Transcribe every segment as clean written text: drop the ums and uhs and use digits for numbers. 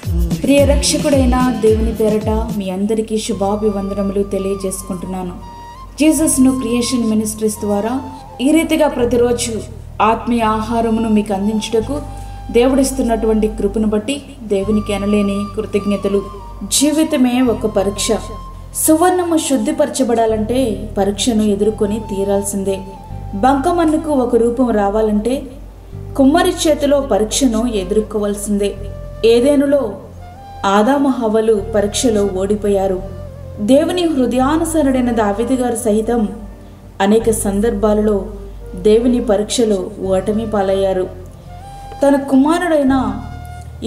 ప్రియ రక్షకుడైన దేవుని పేరట మీ అందరికీ శుభాభివందనములు తెలియజేసుకుంటున్నాను. జీసస్ ను క్రియేషన్ మినిస్ట్రీస్ ద్వారా ఈ రీతిగా ప్రతిరోజు ఆత్మీయ ఆహారమును మీకు అందించుటకు దేవుడిస్తున్నటువంటి కృపను బట్టి దేవునికి అనలేని కృతజ్ఞతలు. జీవితమే ఒక పరీక్ష. సువర్ణము శుద్ధిపరచబడాలంటే పరీక్షను ఎదుర్కొని తీరాల్సిందే. బంకమన్నుకు ఒక రూపం రావాలంటే కుమ్మరి చేతిలో పరీక్షను ఎదుర్కోవాల్సిందే. ఏదేనులో ఆదాము హవ్వలు పరీక్షలో ఓడిపోయారు. దేవుని హృదయానుసరుడైన దావీదు గారు సహితం అనేక సందర్భాలలో దేవుని పరీక్షలో ఓటమి పాలయ్యారు. తన కుమారుడైన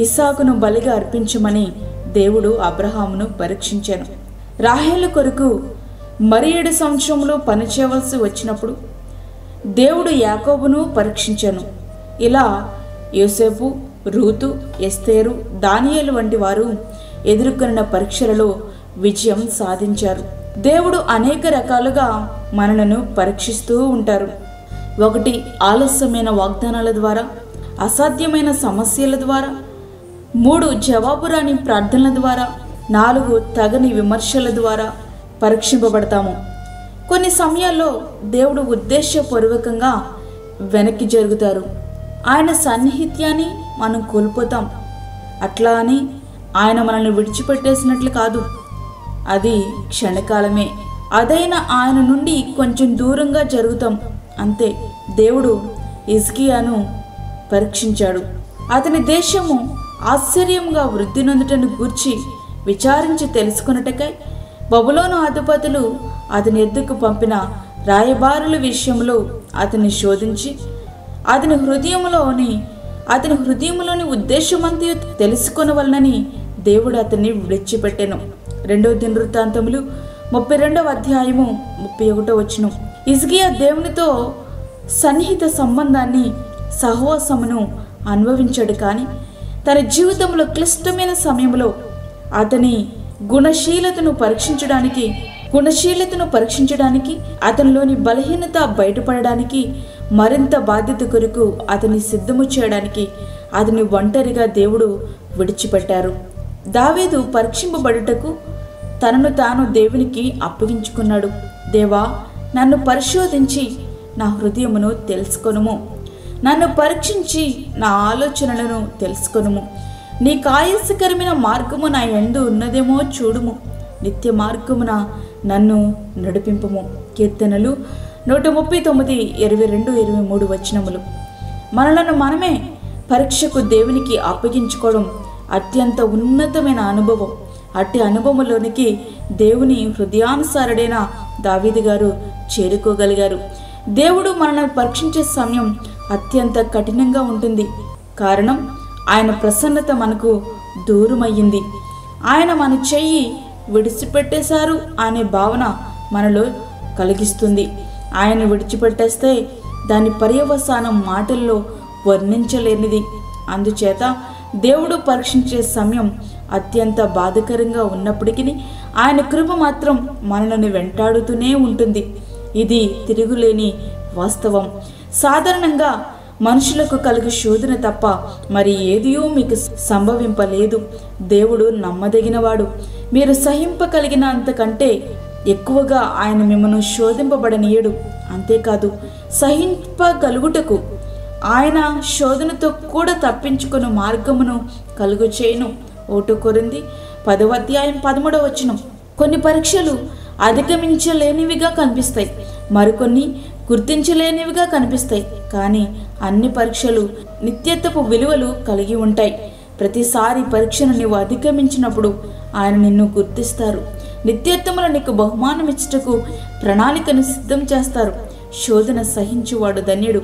ఇస్సాకును బలిగా అర్పించమని దేవుడు అబ్రహామును పరీక్షించాను. రాహేలు కొరకు మరి 7 సంవత్సరములు పనిచేయవలసి వచ్చినప్పుడు దేవుడు యాకోబును పరీక్షించాను. ఇలా యోసేపు, రూతు, ఎస్తేరు, దానియేలు వంటి వారు ఎదుర్కొన్న పరీక్షలలో విజయం సాధించారు. దేవుడు అనేక రకాలుగా మనలను పరీక్షిస్తూ ఉంటారు. 1 ఆలస్యమైన వాగ్దానాల ద్వారా, అసాధ్యమైన సమస్యల ద్వారా, 3 జవాబురాని ప్రార్థనల ద్వారా, 4 తగని విమర్శల ద్వారా పరీక్షింపబడతాము. కొన్ని సమయాల్లో దేవుడు ఉద్దేశపూర్వకంగా వెనక్కి జరుగుతారు. ఆయన సాన్నిహిత్యాన్ని మనం కోల్పోతాం. అట్లా అని ఆయన మనల్ని విడిచిపెట్టేసినట్లు కాదు. అది క్షణకాలమే. అదైనా ఆయన నుండి కొంచెం దూరంగా జరుగుతాం అంతే. దేవుడు హిజ్కియాను పరీక్షించాడు. అతని దేశము ఆశ్చర్యంగా వృద్ధి నొందుటను గూర్చి విచారించి తెలుసుకొనుటకై బబులోను అధిపతులు అతని ఎద్దుకు పంపిన రాయబారుల విషయంలో అతన్ని శోధించి అతని హృదయంలోని ఉద్దేశమంతా తెలుసుకొనవలనని దేవుడు అతన్ని విడిచిపెట్టెను. 2 దినవృత్తాంతములు 32వ అధ్యాయము 31వ వచనం. హిజ్కియా దేవునితో సన్నిహిత సంబంధాన్ని, సహవాసమును అనుభవించాడు. కానీ తన జీవితంలో క్లిష్టమైన సమయంలో అతని గుణశీలతను పరీక్షించడానికి అతనిలోని బలహీనత బయటపడడానికి, మరింత బాధ్యత కొరకు అతన్ని సిద్ధము చేయడానికి అతని ఒంటరిగా దేవుడు విడిచిపెట్టారు. దావీదు పరీక్షింపబడుటకు తనను తాను దేవునికి అప్పగించుకున్నాడు. దేవా, నన్ను పరిశోధించి నా హృదయమును తెలుసుకొనుము. నన్ను పరీక్షించి నా ఆలోచనలను తెలుసుకొనుము. నీ ఆయాసకరమైన మార్గము నా యందు ఉన్నదేమో చూడుము. నిత్య మార్గమున నన్ను నడిపింపుము. కీర్తనలు 139, 22, 23 వచనములు. మనలను మనమే పరీక్షకు దేవునికి అప్పగించుకోవడం అత్యంత ఉన్నతమైన అనుభవం. అట్టి అనుభవంలోనికి దేవుని హృదయానుసారుడైన దావీదు గారు చేరుకోగలిగారు. దేవుడు మనల్ని పరీక్షించే సమయం అత్యంత కఠినంగా ఉంటుంది. కారణం, ఆయన ప్రసన్నత మనకు దూరమయ్యింది. ఆయన మన చెయ్యి విడిచిపెట్టేశారు అనే భావన మనలో కలిగిస్తుంది. ఆయన విడిచిపెట్టేస్తే దాని పర్యవసానం మాటల్లో వర్ణించలేనిది. అందుచేత దేవుడు పరీక్షించే సమయం అత్యంత బాధకరంగా ఉన్నప్పటికీ ఆయన కృప మాత్రం మనల్ని వెంటాడుతూనే ఉంటుంది. ఇది తిరుగులేని వాస్తవం. సాధారణంగా మనుషులకు కలిగే శోధన తప్ప మరి ఏదియో మీకు సంభవింపలేదు. దేవుడు నమ్మదగినవాడు. మీరు సహింపగలిగిన అంతకంటే ఎక్కువగా ఆయన మిమ్మల్ని శోధింపబడనీయడు. అంతేకాదు, సహింపగలుగుటకు ఆయన శోధనతో కూడా తప్పించుకుని మార్గమును కలుగు చేయను. 1 కొరింథీ 10వ అధ్యాయం 13వ వచనం. కొన్ని పరీక్షలు అధిగమించలేనివిగా కనిపిస్తాయి, మరికొన్ని గుర్తించలేనివిగా కనిపిస్తాయి. కానీ అన్ని పరీక్షలు నిత్యత్వపు విలువలు కలిగి ఉంటాయి. ప్రతిసారి పరీక్షను నీవు అధిగమించినప్పుడు ఆయన నిన్ను గుర్తిస్తారు. నిత్యత్వములో నీకు బహుమానం ఇచ్చుటకు ప్రణాళికను సిద్ధం చేస్తారు. శోధన సహించువాడు ధన్యుడు.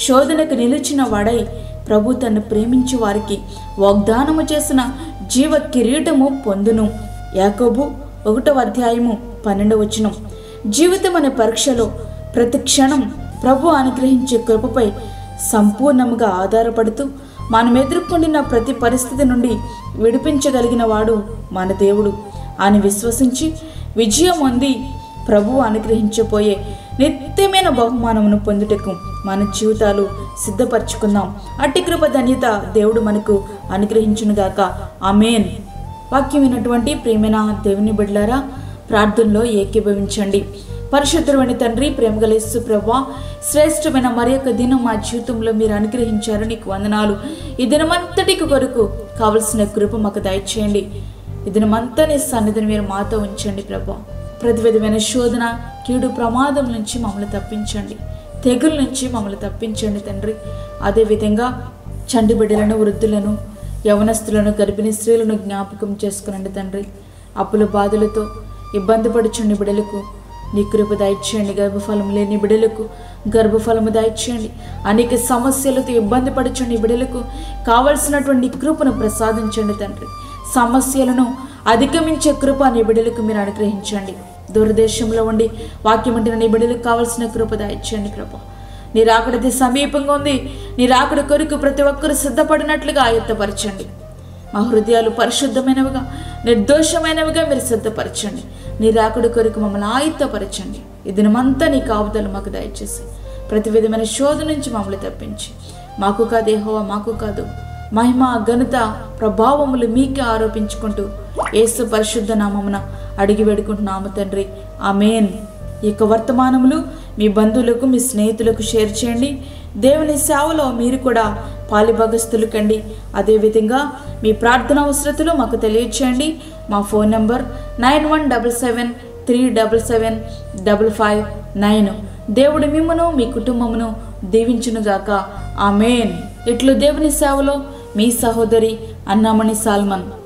శోధనకు నిలిచిన వాడై ప్రభు తను ప్రేమించు వారికి వాగ్దానము చేసిన జీవ కిరీటము పొందును. యాకోబు 1వ అధ్యాయము 12వ వచనం. జీవితం అనే పరీక్షలో ప్రతి క్షణం ప్రభు అనుగ్రహించే కృపపై సంపూర్ణంగా ఆధారపడుతూ మనం ఎదుర్కొంటున్న ప్రతి పరిస్థితి నుండి విడిపించగలిగిన వాడు మన దేవుడు అని విశ్వసించి విజయం పొంది ప్రభువు అనుగ్రహించబోయే నిత్యమైన బహుమానమును పొందుటకు మన జీవితాలు సిద్ధపరచుకుందాం. అట్టి కృప ధన్యత దేవుడు మనకు అనుగ్రహించునుగాక. ఆమేన్. వాక్యం విన్నటువంటి ప్రియమైన దేవుని బిడ్డలారా, ప్రార్థనలో ఏకీభవించండి. పరిశుద్ధుడైన తండ్రి, ప్రేమగల యేసు ప్రభువా, శ్రేష్టమైన మరి యొక్క దినం మా జీవితంలో మీరు అనుగ్రహించారు, నీకు వందనాలు. ఈ దినమంతటికి కొరకు కావలసిన కృప మాకు దయచేయండి. ఈ దినమంతా నీ సన్నిధిని మీరు మాతో ఉంచండి ప్రభువా. ప్రతి విధమైన శోధన, కీడు, ప్రమాదం నుంచి మమ్మల్ని తప్పించండి. తెగుల నుంచి మమ్మల్ని తప్పించండి తండ్రి. అదేవిధంగా చంటి బిడ్డలను, వృద్ధులను, యవనస్తులను, గర్భిణీ స్త్రీలను జ్ఞాపకం చేసుకునండి తండ్రి. అప్పుల బాధలతో ఇబ్బంది పడుచుండి బిడ్డలకు నీ కృప దయచేయండి. గర్భఫలం లేని బిడ్డలకు గర్భఫలము దయచేయండి. అనేక సమస్యలతో ఇబ్బంది పడుచుండి బిడ్డలకు కావలసినటువంటి కృపను ప్రసాదించండి తండ్రి. సమస్యలను అధిగమించే కృప నీ బిడ్డలకు మీరు అనుగ్రహించండి. దూరదేశంలో ఉండి వాక్యం వింటున్న నీ బిడ్డలకు కావలసిన కృప దయచేయండి ప్రభా. నీ రాకడది సమీపంగా ఉంది. నీ రాకడ కొరకు ప్రతి ఒక్కరు సిద్ధపడినట్లుగా ఆయత్తపరచండి. మా హృదయాలు పరిశుద్ధమైనవిగా, నిర్దోషమైనవిగా మీరు సిద్ధపరచండి. నీ రాకడ కొరకు మమ్మల్ని ఆయత్తపరచండి. ఈ దినమంతా నీ కాపుదలు మాకు దయచేసి ప్రతి విధమైన శోధ నుంచి మమ్మల్ని తప్పించి, మాకు కాదు యెహోవా, మాకు కాదు, మహిమ, ఘనత, ప్రభావములు మీకే ఆరోపించుకుంటూ యేసు పరిశుద్ధ నామమున అడిగి వేడుకుంటున్నాము తండ్రి. ఆమేన్. ఈ యొక్క వర్తమానములు మీ బంధువులకు, మీ స్నేహితులకు షేర్ చేయండి. దేవుని సేవలో మీరు కూడా పాలిభాగస్తులు కండి. అదేవిధంగా మీ ప్రార్థన అవసరతలు మాకు తెలియచేయండి. మా ఫోన్ నంబర్ 9177377559. దేవుడు మిమ్మను, మీ కుటుంబమును దీవించునుగాక. ఆమేన్. ఇట్లు దేవుని సేవలో మీ సహోదరి అన్నామణి సాల్మన్.